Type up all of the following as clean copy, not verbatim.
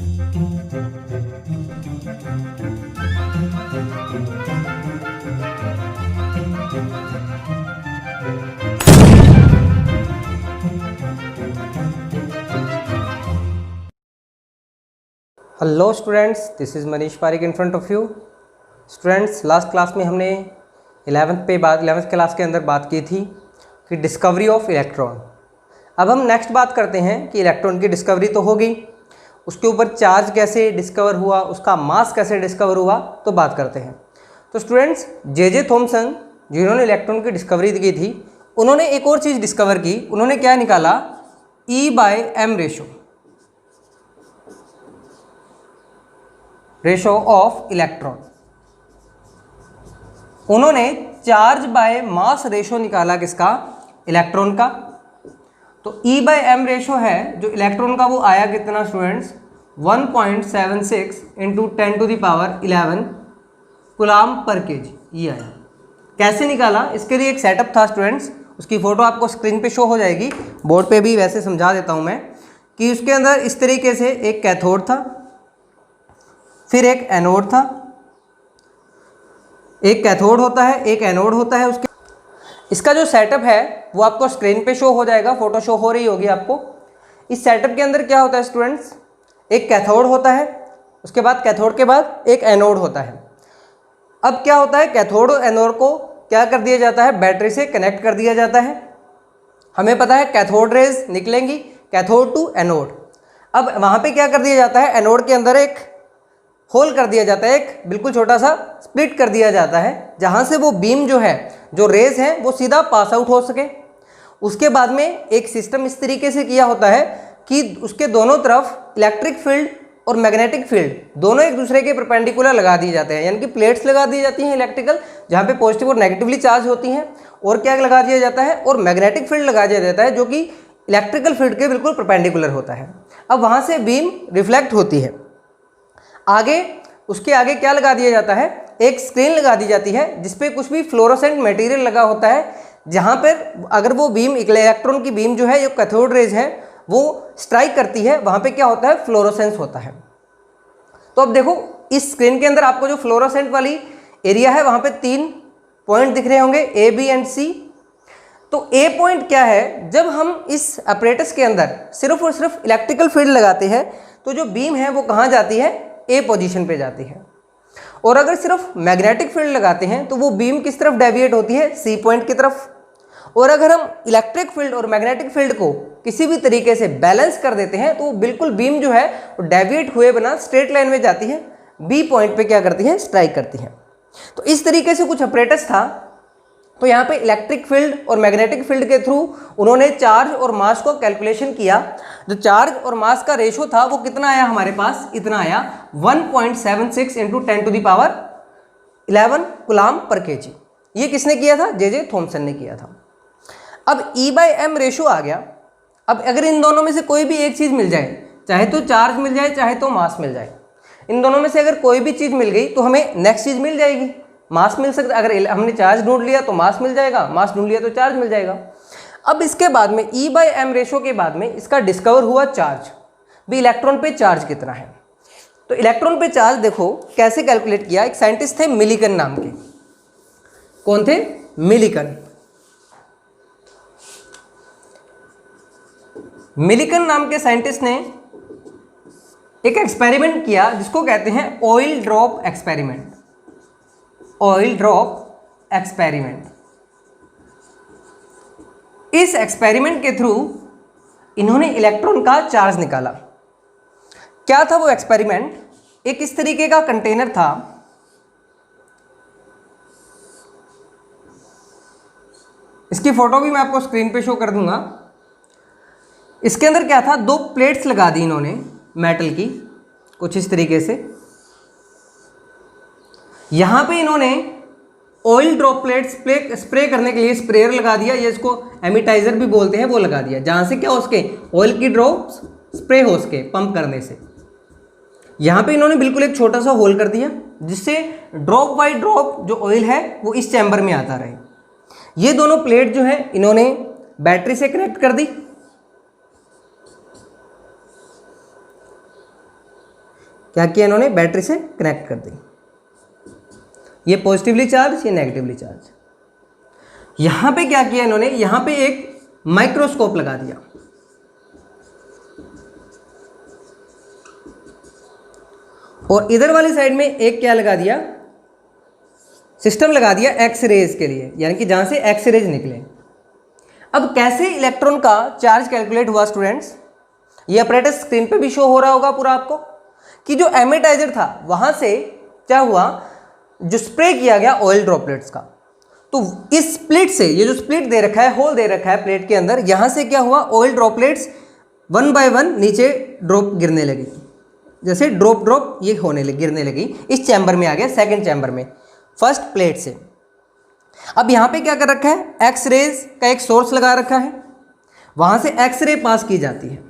Hello students, this is Manish Pareek in front of you. Students, last class में हमने 11th class के अंदर बात की थी कि डिस्कवरी ऑफ इलेक्ट्रॉन। अब हम नेक्स्ट बात करते हैं कि इलेक्ट्रॉन की डिस्कवरी तो हो गई, उसके ऊपर चार्ज कैसे डिस्कवर हुआ, उसका मास कैसे डिस्कवर हुआ, तो बात करते हैं। तो स्टूडेंट्स, जे थॉमसन जिन्होंने इलेक्ट्रॉन की डिस्कवरी की थी, उन्होंने एक और चीज़ डिस्कवर की। उन्होंने क्या निकाला? E/m ratio of electron. उन्होंने चार्ज बाय मास रेशो निकाला, किसका? इलेक्ट्रॉन का। तो E/m रेशो है जो इलेक्ट्रॉन का, वो आया कितना स्टूडेंट्स? 1.76 इंटू 10⁻11 कूलाम पर केजी, ये आया। कैसे निकाला? इसके लिए एक सेटअप था स्टूडेंट्स, उसकी फ़ोटो आपको स्क्रीन पे शो हो जाएगी, बोर्ड पे भी वैसे समझा देता हूँ मैं, कि उसके अंदर इस तरीके से एक कैथोड था, फिर एक एनोड था। एक कैथोड होता है, एक एनोड होता है। उसके इसका जो सेटअप है वो आपको स्क्रीन पे शो हो जाएगा, फोटो शो हो रही होगी आपको। इस सेटअप के अंदर क्या होता है स्टूडेंट्स? एक कैथोड होता है, उसके बाद कैथोड के बाद एक एनोड होता है। अब क्या होता है, कैथोड और एनोड को क्या कर दिया जाता है? बैटरी से कनेक्ट कर दिया जाता है। हमें पता है कैथोड रेज निकलेंगी कैथोड टू एनोड। अब वहाँ पे क्या कर दिया जाता है? एनोड के अंदर एक होल कर दिया जाता है, एक बिल्कुल छोटा सा स्प्लिट कर दिया जाता है, जहाँ से वो बीम जो है, जो रेज है, वो सीधा पास आउट हो सके। उसके बाद में एक सिस्टम इस तरीके से किया होता है कि उसके दोनों तरफ इलेक्ट्रिक फील्ड और मैग्नेटिक फील्ड दोनों एक दूसरे के परपेंडिकुलर लगा दिए जाते हैं, यानी कि प्लेट्स लगा दी जाती हैं इलेक्ट्रिकल, जहाँ पे पॉजिटिव और नेगेटिवली चार्ज होती हैं। और क्या लगा दिया जाता है? और मैग्नेटिक फील्ड लगा दिया जाता है, जो कि इलेक्ट्रिकल फील्ड के बिल्कुल परपेंडिकुलर होता है। अब वहाँ से बीम रिफ्लेक्ट होती है। आगे उसके आगे क्या लगा दिया जाता है? एक स्क्रीन लगा दी जाती है जिसपे कुछ भी फ्लोरोसेंट मटेरियल लगा होता है, जहाँ पर अगर वो बीम, इलेक्ट्रॉन की बीम जो है, जो कैथोड रेज है, वो स्ट्राइक करती है, वहाँ पे क्या होता है? फ्लोरोसेंस होता है। तो अब देखो, इस स्क्रीन के अंदर आपको जो फ्लोरोसेंट वाली एरिया है, वहाँ पे 3 पॉइंट दिख रहे होंगे, A, B एंड C। तो A पॉइंट क्या है? जब हम इस अपरेटस के अंदर सिर्फ और सिर्फ इलेक्ट्रिकल फील्ड लगाते हैं, तो जो बीम है वो कहाँ जाती है? A पोजीशन पे जाती है। और अगर सिर्फ मैग्नेटिक फील्ड लगाते हैं तो वो बीम किस तरफ डेविएट होती है? C पॉइंट की तरफ। और अगर हम इलेक्ट्रिक फील्ड और मैग्नेटिक फील्ड को किसी भी तरीके से बैलेंस कर देते हैं, तो बिल्कुल बीम जो है वो डेविएट हुए बिना स्ट्रेट लाइन में जाती है, B पॉइंट पे क्या करती है? स्ट्राइक करती है। तो इस तरीके से कुछ अपरेटस था। तो यहाँ पे इलेक्ट्रिक फील्ड और मैग्नेटिक फील्ड के थ्रू उन्होंने चार्ज और मास को कैलकुलेशन किया। जो चार्ज और मास का रेशो था वो कितना आया हमारे पास? इतना आया, 1.76 इंटू 10⁻11 कूलाम पर केजी। ये किसने किया था? जे थॉमसन ने किया था। अब E/m रेशो आ गया। अब अगर इन दोनों में से कोई भी एक चीज़ मिल जाए, चाहे तो चार्ज मिल जाए, चाहे तो मास मिल जाए, इन दोनों में से अगर कोई भी चीज़ मिल गई तो हमें नेक्स्ट चीज़ मिल जाएगी, मास मिल सकता है। अगर हमने चार्ज ढूंढ लिया तो मास मिल जाएगा, मास ढूंढ लिया तो चार्ज मिल जाएगा। अब इसके बाद में E/m रेशो के बाद में इसका डिस्कवर हुआ चार्ज। भी इलेक्ट्रॉन पे चार्ज कितना है? तो इलेक्ट्रॉन पे चार्ज देखो कैसे कैलकुलेट किया। एक साइंटिस्ट थे मिलिकन नाम के। कौन थे? मिलिकन। मिलिकन नाम के साइंटिस्ट ने एक एक्सपेरिमेंट किया जिसको कहते हैं oil drop experiment. Oil drop experiment. इस एक्सपेरिमेंट के थ्रू इन्होंने इलेक्ट्रॉन का चार्ज निकाला। क्या था वो एक्सपेरिमेंट? एक इस तरीके का कंटेनर था, इसकी फोटो भी मैं आपको स्क्रीन पे शो कर दूंगा। इसके अंदर क्या था? 2 प्लेट्स लगा दी इन्होंने मेटल की, कुछ इस तरीके से। यहां पे इन्होंने ऑयल ड्रॉपलेट्स स्प्रे करने के लिए स्प्रेयर लगा दिया, ये इसको एमिटाइजर भी बोलते हैं, वो लगा दिया, जहां से क्या हो सके? ऑयल की ड्रॉप्स स्प्रे हो सके पंप करने से। यहां पे इन्होंने बिल्कुल एक छोटा सा होल कर दिया, जिससे ड्रॉप बाय ड्रॉप जो ऑयल है वो इस चैम्बर में आता रहे। ये दोनों प्लेट जो है इन्होंने बैटरी से कनेक्ट कर दी। क्या किया इन्होंने, बैटरी से कनेक्ट कर दी। ये पॉजिटिवली चार्ज, ये नेगेटिवली चार्ज। यहां पे क्या किया इन्होंने, यहां पे एक माइक्रोस्कोप लगा दिया। और इधर वाली साइड में एक क्या लगा दिया, सिस्टम लगा दिया एक्स रेज के लिए, यानी कि जहां से एक्स रेज निकले। अब कैसे इलेक्ट्रॉन का चार्ज कैलकुलेट हुआ स्टूडेंट्स, ये अपरेटस स्क्रीन पे भी शो हो रहा होगा पूरा आपको, कि जो एमिटाइजर था वहां से क्या हुआ, जो स्प्रे किया गया ऑयल ड्रॉपलेट्स का, तो इस स्प्लिट से, ये जो स्प्लिट दे रखा है, होल दे रखा है प्लेट के अंदर, यहां से क्या हुआ, ऑयल ड्रॉपलेट्स 1 बाय 1 नीचे ड्रॉप गिरने लगी, जैसे ड्रॉप ड्रॉप ये होने लगी, गिरने लगी। इस चैम्बर में आ गया, सेकंड चैम्बर में, फर्स्ट प्लेट से। अब यहां पे क्या कर रखा है, एक्स रेज का एक सोर्स लगा रखा है, वहां से एक्स रे पास की जाती है।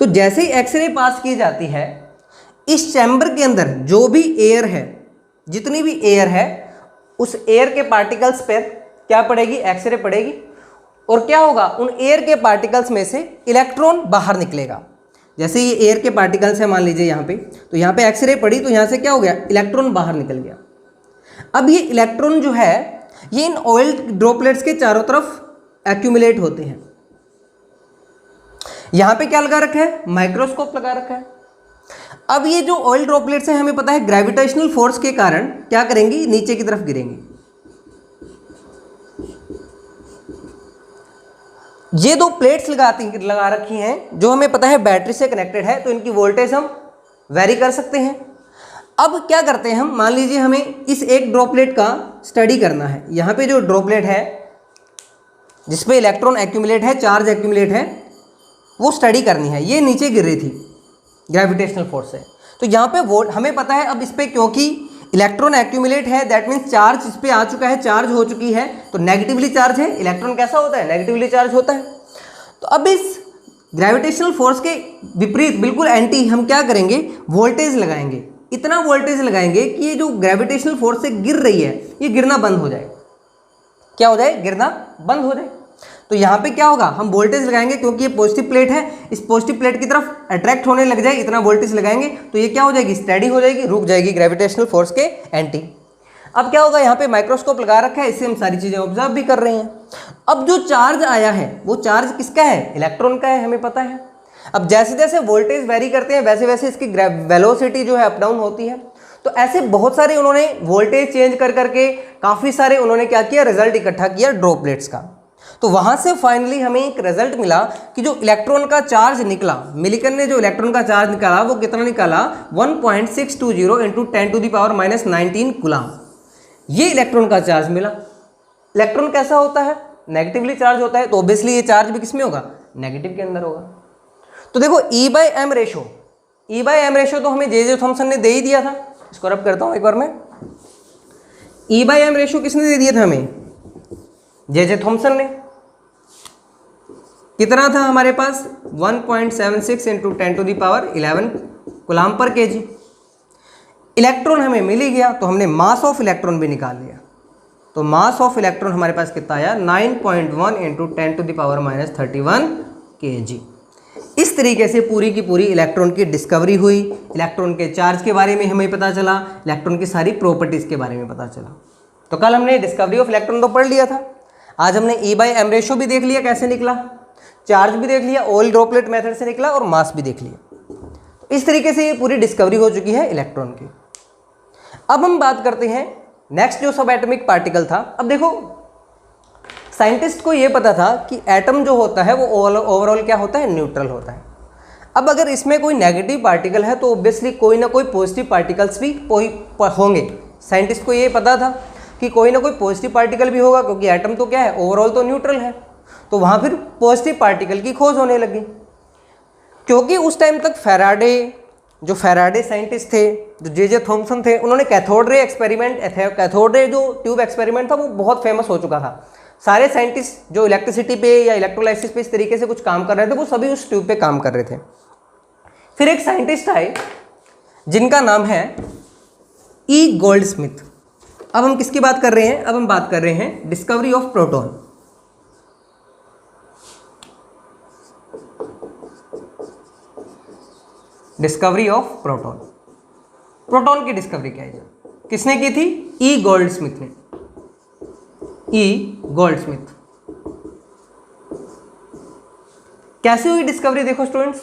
तो जैसे ही एक्स रे पास की जाती है, इस चैम्बर के अंदर जो भी एयर है, जितनी भी एयर है, उस एयर के पार्टिकल्स पर क्या पड़ेगी, एक्स रे पड़ेगी। और क्या होगा, उन एयर के पार्टिकल्स में से इलेक्ट्रॉन बाहर निकलेगा। जैसे ये एयर के पार्टिकल्स है मान लीजिए यहाँ पे, तो यहाँ पे एक्स रे पड़ी, तो यहाँ से क्या हो गया, इलेक्ट्रॉन बाहर निकल गया। अब ये इलेक्ट्रॉन जो है, ये इन ऑयल ड्रॉपलेट्स के चारों तरफ एक्यूमुलेट होते हैं। यहाँ पे क्या लगा रखा है, माइक्रोस्कोप लगा रखा है। अब ये जो ऑयल ड्रॉपलेट्स हैं, हमें पता है ग्रेविटेशनल फोर्स के कारण क्या करेंगी, नीचे की तरफ गिरेंगी। ये दो प्लेट्स लगा रखी हैं, जो हमें पता है बैटरी से कनेक्टेड है, तो इनकी वोल्टेज हम वेरी कर सकते हैं। अब क्या करते हैं हम, मान लीजिए हमें इस एक ड्रॉपलेट का स्टडी करना है। यहाँ पे जो ड्रॉपलेट है जिसपे इलेक्ट्रॉन एक्यूमुलेट है, चार्ज एक्यूमुलेट है, वो स्टडी करनी है। ये नीचे गिर रही थी ग्रेविटेशनल फोर्स से, तो यहाँ पे वोल्ट हमें पता है। अब इस पर क्योंकि इलेक्ट्रॉन एक्यूमुलेट है, दैट मीन्स चार्ज इस पर आ चुका है, चार्ज हो चुकी है, तो नेगेटिवली चार्ज है। इलेक्ट्रॉन कैसा होता है, नेगेटिवली चार्ज होता है। तो अब इस ग्रेविटेशनल फोर्स के विपरीत, बिल्कुल एंटी, हम क्या करेंगे, वोल्टेज लगाएंगे। इतना वोल्टेज लगाएंगे कि ये जो ग्रेविटेशनल फोर्स से गिर रही है, ये गिरना बंद हो जाए। क्या हो जाए, गिरना बंद हो जाए। तो यहाँ पे क्या होगा, हम वोल्टेज लगाएंगे, क्योंकि ये पॉजिटिव प्लेट है, इस पॉजिटिव प्लेट की तरफ अट्रैक्ट होने लग जाए, इतना वोल्टेज लगाएंगे, तो ये क्या हो जाएगी, स्टडी हो जाएगी, रुक जाएगी ग्रेविटेशनल फोर्स के एंटी। अब क्या होगा, यहाँ पे माइक्रोस्कोप लगा रखा है, इससे हम सारी चीज़ें ऑब्जर्व भी कर रहे हैं। अब जो चार्ज आया है, वो चार्ज किसका है, इलेक्ट्रॉन का है, हमें पता है। अब जैसे जैसे वोल्टेज वेरी करते हैं, वैसे वैसे इसकी वेलोसिटी जो है अप डाउन होती है। तो ऐसे बहुत सारे उन्होंने वोल्टेज चेंज कर करके काफ़ी सारे उन्होंने क्या किया, रिजल्ट इकट्ठा किया ड्रॉपलेट्स का। तो वहाँ से फाइनली हमें एक रिजल्ट मिला कि जो इलेक्ट्रॉन का चार्ज निकला, मिलिकन ने जो इलेक्ट्रॉन का चार्ज निकाला, वो कितना निकाला, 1.620 इंटू 10⁻⁻19 कूलम। ये इलेक्ट्रॉन का चार्ज मिला। इलेक्ट्रॉन कैसा होता है, नेगेटिवली चार्ज होता है, तो ऑब्वियसली ये चार्ज भी किसमें होगा, नेगेटिव के अंदर होगा। तो देखो E/m रेशो, E/m रेशो तो हमें जे थॉमसन ने दे ही दिया था। इसको रब करता हूँ एक बार मैं। E/m रेशो किसने दे दिया था हमें, जे थॉमसन ने। कितना था हमारे पास, 1.76 into 10⁻11 coulomb per KG. Electron हमें मिल ही गया, तो हमने मास ऑफ इलेक्ट्रॉन भी निकाल लिया। तो मास ऑफ इलेक्ट्रॉन हमारे पास कितना आया, 9.1 इंटू 10⁻31 केजी। इस तरीके से पूरी की पूरी इलेक्ट्रॉन की डिस्कवरी हुई। इलेक्ट्रॉन के चार्ज के बारे में हमें पता चला, इलेक्ट्रॉन की सारी प्रॉपर्टीज़ के बारे में पता चला। तो कल हमने डिस्कवरी ऑफ इलेक्ट्रॉन तो पढ़ लिया था, आज हमने E/m रेशो भी देख लिया कैसे निकला, चार्ज भी देख लिया, ऑयल ड्रॉपलेट मेथड से निकला, और मास भी देख लिया। तो इस तरीके से ये पूरी डिस्कवरी हो चुकी है इलेक्ट्रॉन की। अब हम बात करते हैं नेक्स्ट जो सब एटॉमिक पार्टिकल था। अब देखो, साइंटिस्ट को ये पता था कि एटम जो होता है वो ओवरऑल क्या होता है, न्यूट्रल होता है। अब अगर इसमें कोई नेगेटिव पार्टिकल है, तो ऑब्वियसली कोई ना कोई पॉजिटिव पार्टिकल्स भी होंगे। साइंटिस्ट को ये पता था कि कोई ना कोई पॉजिटिव पार्टिकल भी होगा, क्योंकि एटम तो क्या है, ओवरऑल तो न्यूट्रल है। तो वहाँ फिर पॉजिटिव पार्टिकल की खोज होने लगी, क्योंकि उस टाइम तक फैराडे साइंटिस्ट थे, जो जे थॉमसन थे, उन्होंने cathode ray experiment, cathode ray जो ट्यूब एक्सपेरिमेंट था, वो बहुत फेमस हो चुका था। सारे साइंटिस्ट जो इलेक्ट्रिसिटी पे या इलेक्ट्रोलाइसिस पे इस तरीके से कुछ काम कर रहे थे, वो सभी उस ट्यूब पे काम कर रहे थे। फिर एक साइंटिस्ट आए जिनका नाम है E. गोल्डस्मिथ। अब हम किसकी बात कर रहे हैं, अब हम बात कर रहे हैं discovery of proton. Discovery of proton. Proton की डिस्कवरी क्या है, किसने की थी? ई गोल्डस्मिथ ने। ई गोल्डस्मिथ। कैसे हुई डिस्कवरी देखो students,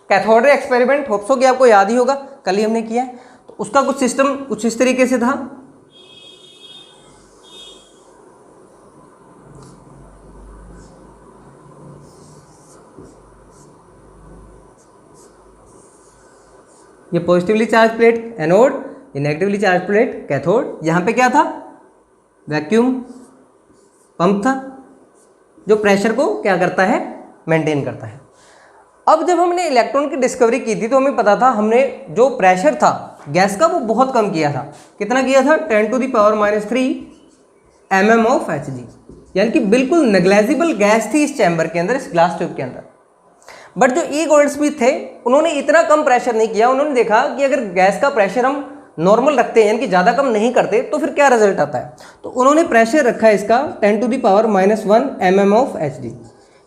cathode ray experiment, hopes हो कि आपको याद ही होगा, कल ही हमने किया है। तो उसका कुछ सिस्टम कुछ इस तरीके से था। ये पॉजिटिवली चार्ज प्लेट एनोड, ये नेगेटिवली चार्ज प्लेट कैथोड। यहाँ पे क्या था? वैक्यूम पंप था जो प्रेशर को क्या करता है? मेंटेन करता है। अब जब हमने इलेक्ट्रॉन की डिस्कवरी की थी तो हमें पता था, हमने जो प्रेशर था गैस का वो बहुत कम किया था। कितना किया था? 10⁻³ mm ऑफ Hg, यानी कि बिल्कुल नेग्लेजिबल गैस थी इस चैम्बर के अंदर, इस ग्लास ट्यूब के अंदर। बट जो ई गोल्डस्मिथ थे उन्होंने इतना कम प्रेशर नहीं किया। उन्होंने देखा कि अगर गैस का प्रेशर हम नॉर्मल रखते हैं, यानी कि ज़्यादा कम नहीं करते, तो फिर क्या रिजल्ट आता है। तो उन्होंने प्रेशर रखा इसका 10⁻⁻1 mm ऑफ Hg,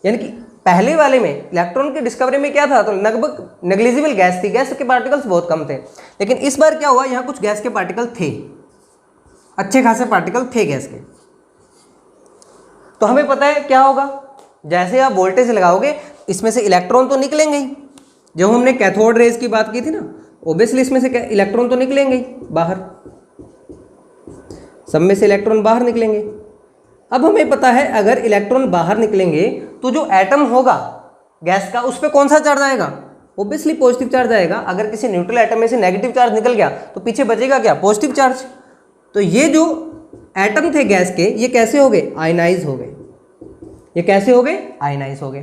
यानी कि पहले वाले में इलेक्ट्रॉन की डिस्कवरी में क्या था? तो लगभग नेग्लिजिबल गैस थी, गैस के पार्टिकल्स बहुत कम थे। लेकिन इस बार क्या हुआ, यहाँ कुछ गैस के पार्टिकल थे, अच्छे खासे पार्टिकल थे गैस के। तो हमें पता है क्या होगा, जैसे आप वोल्टेज लगाओगे इसमें से इलेक्ट्रॉन तो निकलेंगे ही। जब हमने कैथोड रेज की बात की थी ना, ओब्वियसली इसमें से इलेक्ट्रॉन तो निकलेंगे ही बाहर, सब में से इलेक्ट्रॉन बाहर निकलेंगे। अब हमें पता है अगर इलेक्ट्रॉन बाहर निकलेंगे तो जो एटम होगा गैस का उस पर कौन सा चार्ज आएगा? ओब्वियसली पॉजिटिव चार्ज आएगा। अगर किसी न्यूट्रल एटम में से नेगेटिव चार्ज निकल गया तो पीछे बचेगा क्या? Positive charge. तो ये जो एटम थे गैस के, ये कैसे हो गए? आयनाइज हो गए। ये कैसे हो गए? आयनाइज हो गए।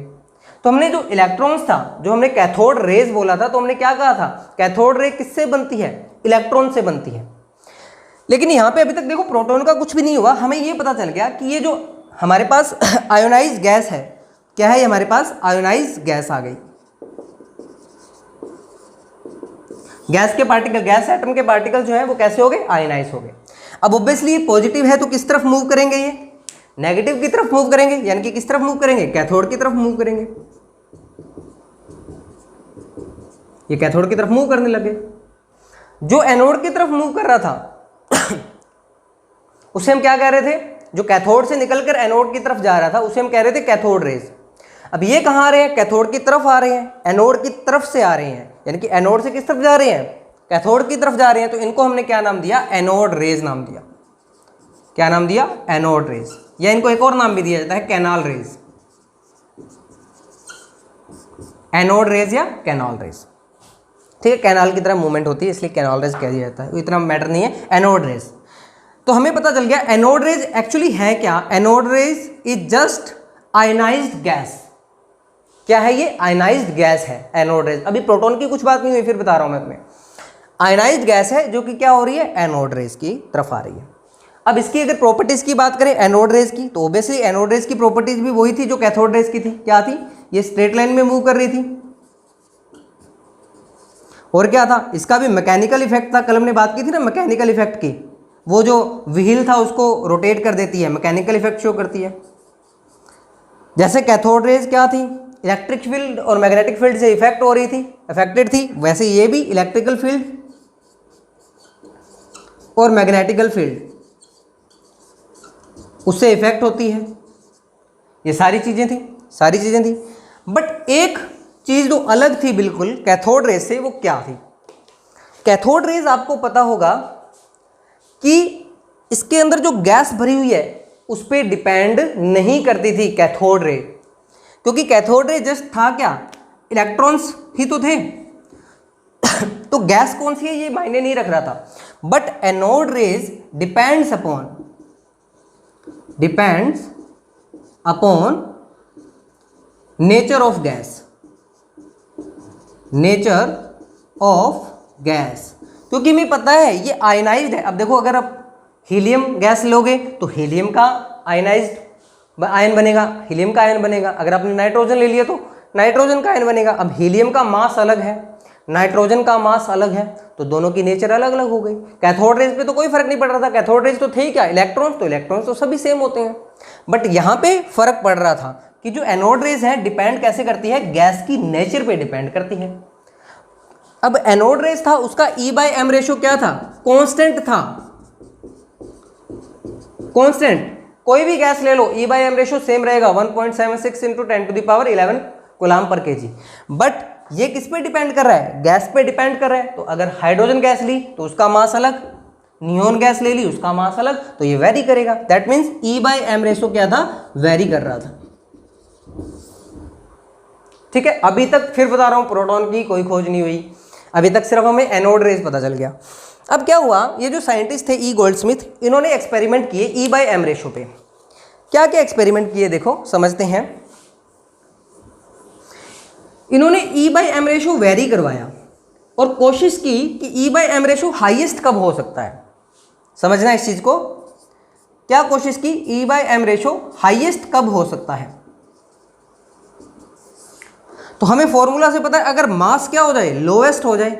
तो हमने जो इलेक्ट्रॉन्स था, जो हमने कैथोड रेज बोला था, तो हमने क्या कहा था? कैथोड रे किससे बनती है? इलेक्ट्रॉन से बनती है। लेकिन यहाँ पे अभी तक देखो प्रोटॉन का कुछ भी नहीं हुआ। हमें ये पता चल गया कि ये जो हमारे पास आयोनाइज गैस है, क्या है? हमारे पास आयोनाइज गैस आ गई। गैस के पार्टिकल, गैस एटम के पार्टिकल जो है वो कैसे हो गए? आयोनाइज हो गए। अब ऑब्वियसली ये पॉजिटिव है तो किस तरफ मूव करेंगे? ये नेगेटिव की तरफ मूव करेंगे, यानी कि किस तरफ मूव करेंगे? कैथोड की तरफ मूव करेंगे। ये कैथोड की तरफ मूव करने लगे। जो एनोड की तरफ मूव कर रहा था उसे हम क्या कह रहे थे? जो कैथोड से निकलकर एनोड की तरफ जा रहा था उसे हम कह रहे थे कैथोड रेज। अब ये कहाँ आ रहे हैं? कैथोड की तरफ आ रहे हैं, एनोड की तरफ से आ रहे हैं, यानी कि एनोड से किस तरफ जा रहे हैं? कैथोड की तरफ जा रहे हैं। तो इनको हमने क्या नाम दिया? एनोड रेज नाम दिया। क्या नाम दिया? Anode rays. या इनको एक और नाम भी दिया जाता है, कैनाल रेज। एनोड रेज या कैनाल रेज, ठीक है। कैनाल की तरह मूवमेंट होती है इसलिए कैनाल रेज कह दिया जाता है, इतना मैटर नहीं है। एनोड रेज, तो हमें पता चल गया एनोड रेज एक्चुअली है क्या? Anode rays is just ionised gas. क्या है ये? आयनाइज्ड गैस है एनोड रेज। अभी प्रोटॉन की कुछ बात नहीं हुई, फिर बता रहा हूं मैं तुम्हें। आयनाइज्ड गैस है जो कि क्या हो रही है? एनोड रेज की तरफ आ रही है। अब इसकी अगर प्रॉपर्टीज की बात करें एनोड रेज की, तो ऑब्वियसली एनोड रेज की प्रॉपर्टीज भी वही थी जो कैथोड रेज की थी। क्या थी? ये स्ट्रेट लाइन में मूव कर रही थी। और क्या था? इसका भी मैकेनिकल इफेक्ट था। कल हमने बात की थी ना मैकेनिकल इफेक्ट की, वो जो व्हील था उसको रोटेट कर देती है, मैकेनिकल इफेक्ट शो करती है। जैसे कैथोड रेज क्या थी? इलेक्ट्रिक फील्ड और मैग्नेटिक फील्ड से इफेक्ट हो रही थी, अफेक्टेड थी। वैसे ये भी इलेक्ट्रिकल फील्ड और मैग्नेटिकल फील्ड उससे इफेक्ट होती है। ये सारी चीजें थी। बट एक चीज जो अलग थी बिल्कुल कैथोड रेज से, वो क्या थी? कैथोड रेज आपको पता होगा कि इसके अंदर जो गैस भरी हुई है उस पर डिपेंड नहीं करती थी कैथोड रे, क्योंकि कैथोड रे जस्ट था क्या? इलेक्ट्रॉन्स ही तो थे। तो गैस कौन सी है ये मायने नहीं रख रहा था। But anode rays depends upon nature of gas, क्योंकि हमें पता है ये आयनाइज्ड है। अब देखो अगर आप हीलियम गैस लोगे तो हीलियम का आयनाइज्ड आयन बनेगा, हीलियम का आयन बनेगा। अगर आपने नाइट्रोजन ले लिया तो नाइट्रोजन का आयन बनेगा। अब हीलियम का मास अलग है, नाइट्रोजन का मास अलग है, तो दोनों की नेचर अलग अलग हो गई। कैथोड रेज पे तो कोई फर्क नहीं पड़ रहा था, कैथोड रेज तो थे ही क्या? इलेक्ट्रॉन्स तो सभी सेम होते हैं। बट यहाँ पे फर्क पड़ रहा था कि जो एनोड रेज है डिपेंड कैसे करती है? गैस की नेचर पे डिपेंड करती है। अब एनोड रेस था, उसका E/m रेशो क्या था, कांस्टेंट था, कांस्टेंट। कोई भी गैस ले लो, E/m रेशो सेम रहेगा 1.76 × 10⁻11 कूलाम पर केजी। बट ये किस पे डिपेंड कर रहा है, गैस पे डिपेंड कर रहा है। तो अगर हाइड्रोजन गैस ली तो उसका मास अलग, नियोन गैस ले ली उसका मास अलग, तो ये वेरी करेगा। दैट मीन्स E/m रेशो क्या था, वेरी कर रहा था। ठीक है, अभी तक फिर बता रहा हूं प्रोटॉन की कोई खोज नहीं हुई, अभी तक सिर्फ हमें एनोड रेस पता चल गया। अब क्या हुआ, ये जो साइंटिस्ट थे ई गोल्डस्मिथ, इन्होंने एक्सपेरिमेंट किए E/m रेशो पे। क्या क्या एक्सपेरिमेंट किए देखो, समझते हैं। इन्होंने E/m रेशो वेरी करवाया और कोशिश की कि E/m रेशो हाईएस्ट कब हो सकता है। समझना इस चीज को, क्या कोशिश की, E/m रेशो हाईएस्ट कब हो सकता है। तो हमें फॉर्मूला से पता है, अगर मास क्या हो जाए, लोएस्ट हो जाए,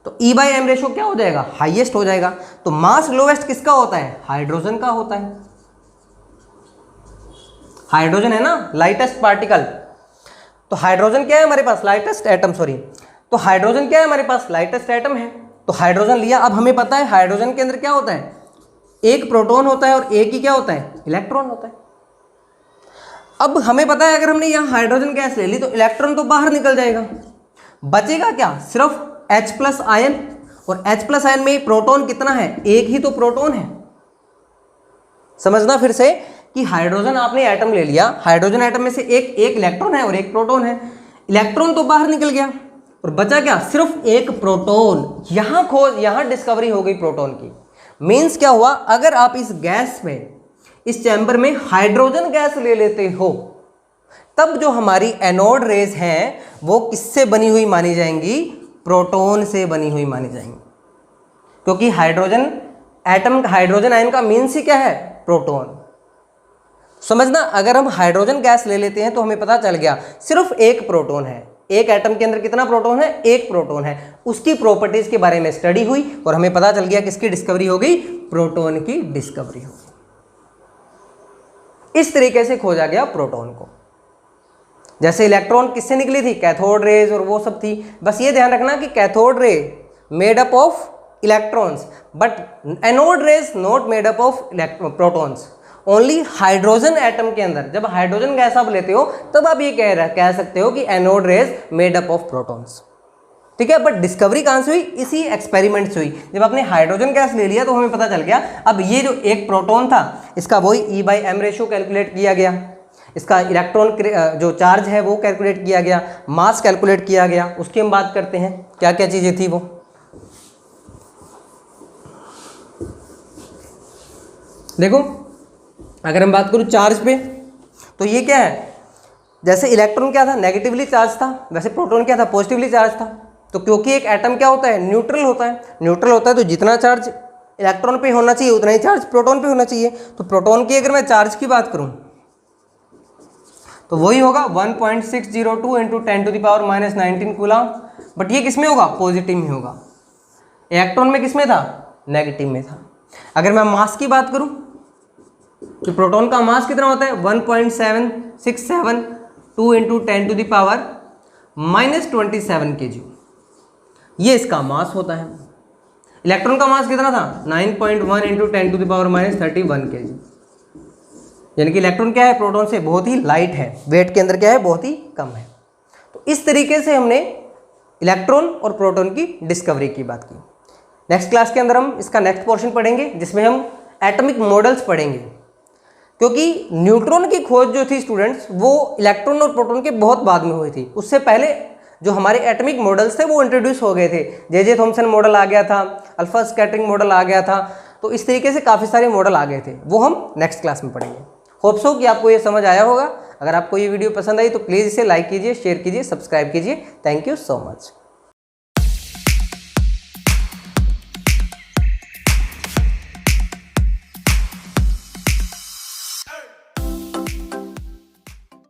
तो E/m रेशो क्या हो जाएगा, हाईएस्ट हो जाएगा। तो मास लोएस्ट किसका होता है, हाइड्रोजन का होता है। हाइड्रोजन है ना लाइटेस्ट पार्टिकल, तो हाइड्रोजन क्या है हमारे पास, लाइटेस्ट एटम, सॉरी। तो हाइड्रोजन क्या है हमारे पास, लाइटेस्ट एटम है। तो हाइड्रोजन लिया। अब हमें पता है हाइड्रोजन के अंदर क्या होता है, एक प्रोटॉन होता है और एक ही क्या होता है, इलेक्ट्रॉन होता है। अब हमें पता है अगर हमने यहाँ हाइड्रोजन गैस ले ली तो इलेक्ट्रॉन तो बाहर निकल जाएगा, बचेगा क्या, सिर्फ H+ आयन। और H+ आयन में प्रोटॉन कितना है, एक ही तो प्रोटॉन है। समझना फिर से कि हाइड्रोजन आपने एटम ले लिया, हाइड्रोजन एटम में से एक इलेक्ट्रॉन है और एक प्रोटॉन है। इलेक्ट्रॉन तो बाहर निकल गया और बचा क्या, सिर्फ एक प्रोटॉन। यहां खोज, यहां डिस्कवरी हो गई प्रोटॉन की। मीन्स क्या हुआ, अगर आप इस गैस में, इस चैम्बर में हाइड्रोजन गैस ले लेते हो, तब जो हमारी एनोड रेज हैं वो किससे बनी हुई मानी जाएंगी, प्रोटॉन से बनी हुई मानी जाएंगी। क्योंकि हाइड्रोजन एटम, हाइड्रोजन आयन का मीन्स ही क्या है, प्रोटॉन। समझना, अगर हम हाइड्रोजन गैस ले लेते हैं तो हमें पता चल गया सिर्फ एक प्रोटॉन है। एक एटम के अंदर कितना प्रोटॉन है, एक प्रोटॉन है। उसकी प्रॉपर्टीज के बारे में स्टडी हुई और हमें पता चल गया किसकी डिस्कवरी हो गई, प्रोटॉन की डिस्कवरी हो गई। इस तरीके से खोजा गया प्रोटॉन को। जैसे इलेक्ट्रॉन किससे निकली थी, कैथोड रेज और वो सब थी। बस ये ध्यान रखना कि cathode ray made up of electrons, but anode rays not made up of protons. Only hydrogen atom के अंदर, जब हाइड्रोजन गैस आप लेते हो तब आप ये कह सकते हो कि anode rays made up of protons. ठीक है, बट डिस्कवरी कहाँ से हुई, इसी एक्सपेरिमेंट से हुई। जब आपने हाइड्रोजन गैस ले लिया तो हमें पता चल गया, अब ये जो एक प्रोटॉन था इसका वही E/m रेशो कैलकुलेट किया गया, इसका इलेक्ट्रॉन जो चार्ज है वो कैलकुलेट किया गया, मास कैलकुलेट किया गया। उसकी हम बात करते हैं क्या क्या चीज़ें थी वो। देखो, अगर हम बात करूँ चार्ज पे, तो ये क्या है, जैसे इलेक्ट्रॉन क्या था, नेगेटिवली चार्ज था, वैसे प्रोटॉन क्या था, पॉजिटिवली चार्ज था। तो क्योंकि एक एटम क्या होता है, न्यूट्रल होता है, न्यूट्रल होता है तो जितना चार्ज इलेक्ट्रॉन पे होना चाहिए उतना ही चार्ज प्रोटॉन पे होना चाहिए। तो प्रोटॉन की अगर मैं चार्ज की बात करूं तो वही होगा 1.602 × 10⁻⁻19 कूलम। बट ये किस में होगा, पॉजिटिव में होगा। इलेक्ट्रॉन में किस में था, नेगेटिव में था। अगर मैं मास की बात करूं कि प्रोटॉन का मास कितना होता है, 1.7672 × 10⁻⁻27 kg, ये इसका मास होता है। इलेक्ट्रॉन का मास कितना था, 9.1 × 10⁻31 kg। यानी कि इलेक्ट्रॉन क्या है, प्रोटॉन से बहुत ही लाइट है, वेट के अंदर क्या है, बहुत ही कम है। तो इस तरीके से हमने इलेक्ट्रॉन और प्रोटॉन की डिस्कवरी की बात की। नेक्स्ट क्लास के अंदर हम इसका नेक्स्ट पोर्शन पढ़ेंगे जिसमें हम एटॉमिक मॉडल्स पढ़ेंगे। क्योंकि न्यूट्रॉन की खोज जो थी स्टूडेंट्स, वो इलेक्ट्रॉन और प्रोटॉन के बहुत बाद में हुई थी। उससे पहले जो हमारे एटॉमिक मॉडल्स थे वो इंट्रोड्यूस हो गए थे। जे थॉमसन मॉडल आ गया था, अल्फा स्कैटरिंग मॉडल आ गया था। तो इस तरीके से काफ़ी सारे मॉडल आ गए थे, वो हम नेक्स्ट क्लास में पढ़ेंगे। होप सो कि आपको ये समझ आया होगा। अगर आपको ये वीडियो पसंद आई तो प्लीज़ इसे लाइक कीजिए, शेयर कीजिए, सब्सक्राइब कीजिए। Thank you so much.